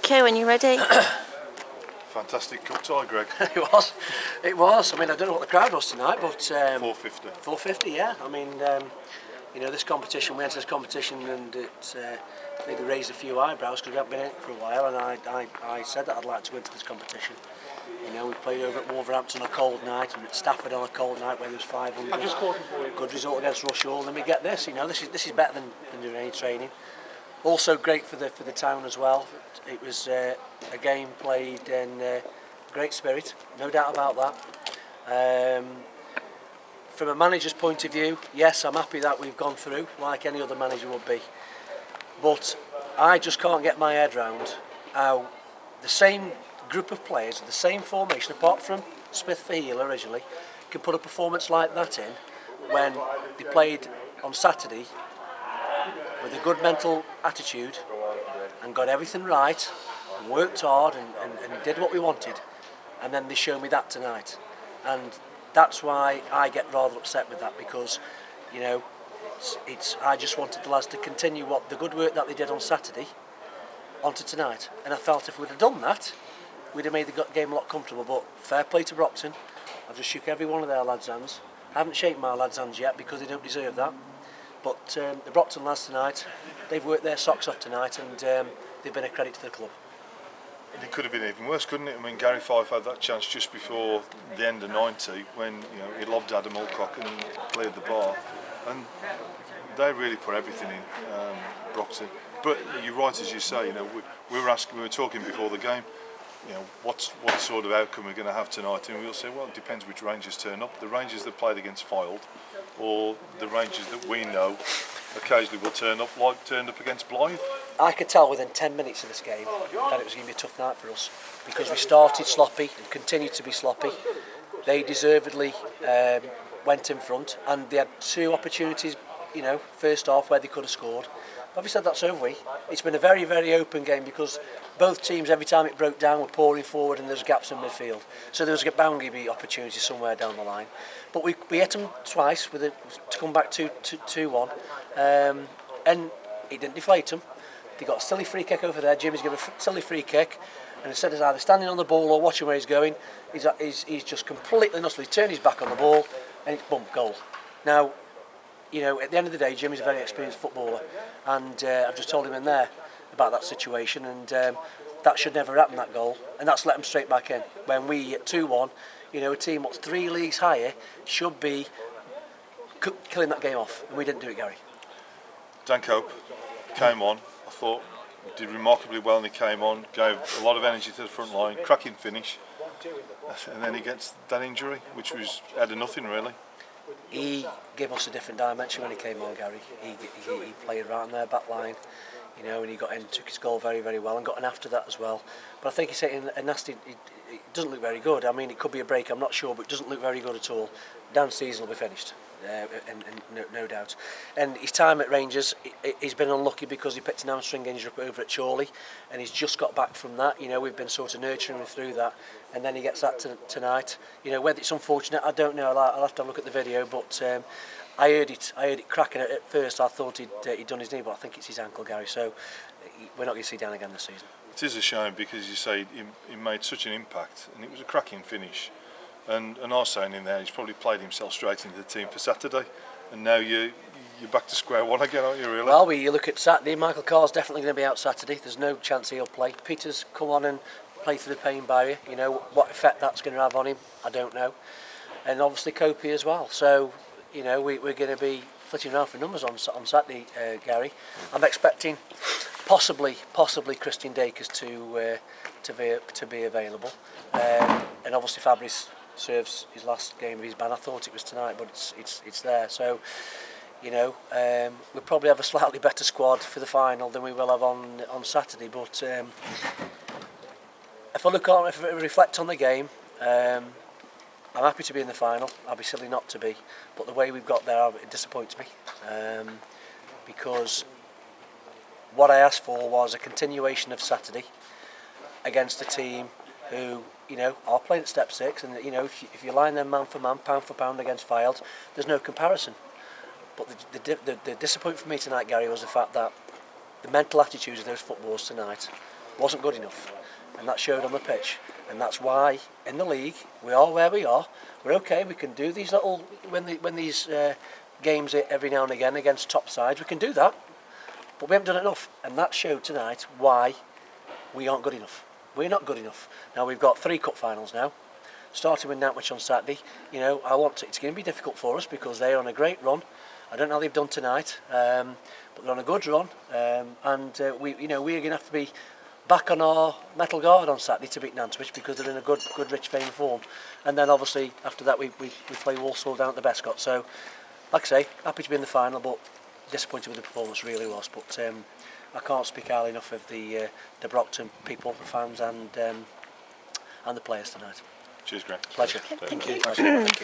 Okay, when you're ready. Fantastic cup tie, Greg. It was. I mean, I don't know what the crowd was tonight, but 450. 450, yeah. I mean, this competition, we entered this competition and it maybe raised a few eyebrows because we haven't been in it for a while, and I said that I'd like to enter this competition. We played over at Wolverhampton on a cold night and at Stafford on a cold night where there was 500. Good result against Rushall, and then we get this. This is better than doing any training. Also great for the town as well. It was a game played in great spirit, no doubt about that. From a manager's point of view, yes, I'm happy that we've gone through like any other manager would be. But I just can't get my head round how the same group of players, the same formation, apart from Smith Faheel originally, can put a performance like that in when they played on Saturday with a good mental attitude and got everything right and worked hard and did what we wanted, and then they show me that tonight. And that's why I get rather upset with that, because I just wanted the lads to continue the good work that they did on Saturday onto tonight, and I felt if we'd have done that we'd have made the game a lot comfortable. But fair play to Brocton. I've just shook every one of their lads' hands. I haven't shaken my lads' hands yet because they don't deserve that. But the Brocton lads tonight, they've worked their socks off tonight, and they've been a credit to the club. It could have been even worse, couldn't it? I mean, Gary Fife had that chance just before the end of 90 when he lobbed Adam Alcock and cleared the bar, and they really put everything in, Brocton. But you're right, as you say. We were talking before the game. What sort of outcome we're going to have tonight, and we'll say, well, it depends which Rangers turn up. The Rangers that played against Fylde, or the Rangers that we know occasionally will turn up, like turned up against Blythe. I could tell within 10 minutes of this game that it was going to be a tough night for us, because we started sloppy and continued to be sloppy. They deservedly went in front, and they had two opportunities, first half where they could have scored. But having said that's over with, it's been a very, very open game, because both teams, every time it broke down, were pouring forward and there's gaps in midfield. So there was bound to be opportunities somewhere down the line. But we hit them twice to come back 2-1, and it didn't deflate them. They got a silly free kick over there. Jimmy's given a silly free kick, and instead of either standing on the ball or watching where he's going, he's just completely utterly turned his back on the ball, and it's bump goal. Now, at the end of the day, Jimmy's a very experienced footballer, and I've just told him in there about that situation, and that should never happen, that goal, and that's let him straight back in. When we at 2-1, a team what's 3 leagues higher should be killing that game off, and we didn't do it, Gary. Dan Cope came on. I thought did remarkably well, and he came on, gave a lot of energy to the front line, cracking finish, and then he gets that injury, which was out of nothing really. He gave us a different dimension when he came on, Gary. He played right on their back line, and he got in, took his goal very, very well, and got in after that as well. But I think he's hitting a nasty. It doesn't look very good. I mean, it could be a break, I'm not sure, but it doesn't look very good at all. Dan's season will be finished, and no doubt. And his time at Rangers, he's been unlucky because he picked an hamstring injury over at Chorley, and he's just got back from that. We've been sort of nurturing him through that, and then he gets that tonight. Whether it's unfortunate, I don't know. I'll have to have a look at the video, but I heard it cracking at first. I thought he'd done his knee, but I think it's his ankle, Gary. So we're not going to see Dan again this season. It is a shame, because you say he made such an impact, and it was a cracking finish. And I was saying in there, he's probably played himself straight into the team for Saturday, and now you're back to square one again, aren't you, really? Well, you look at Saturday, Michael Carr's definitely going to be out Saturday. There's no chance he'll play. Peter's come on and play through the pain barrier. What effect that's going to have on him, I don't know. And obviously Copey as well. So, we're going to be flitting around for numbers on Saturday, Gary. I'm expecting possibly Christian Dakers to be available, and obviously Fabrice serves his last game of his ban. I thought it was tonight, but it's there. So we'll probably have a slightly better squad for the final than we will have on Saturday. But if I reflect on the game, I'm happy to be in the final. I'll be silly not to be, but the way we've got there, it disappoints me, because what I asked for was a continuation of Saturday against a team who, are playing at step 6, and if you line them man for man, pound for pound against Fylde, there's no comparison. But the disappointment for me tonight, Gary, was the fact that the mental attitudes of those footballers tonight wasn't good enough, and that showed on the pitch. And that's why in the league we are where we are. We're okay. We can do these little when these games every now and again against top sides. We can do that, but we haven't done it enough. And that showed tonight why we aren't good enough. We're not good enough. Now we've got 3 cup finals now, starting with Nantwich on Saturday. You know, it's going to be difficult for us because they're on a great run. I don't know how they've done tonight, but they're on a good run, and we're going to have to be back on our metal guard on Saturday to beat Nantwich because they're in a good rich vein of form. And then obviously after that we play Walsall down at the Bescot. So like I say, happy to be in the final, but disappointed with the performance, really was. But I can't speak highly enough of the Brocton people, the fans, and the players tonight. Cheers, Greg. Pleasure. Thank you.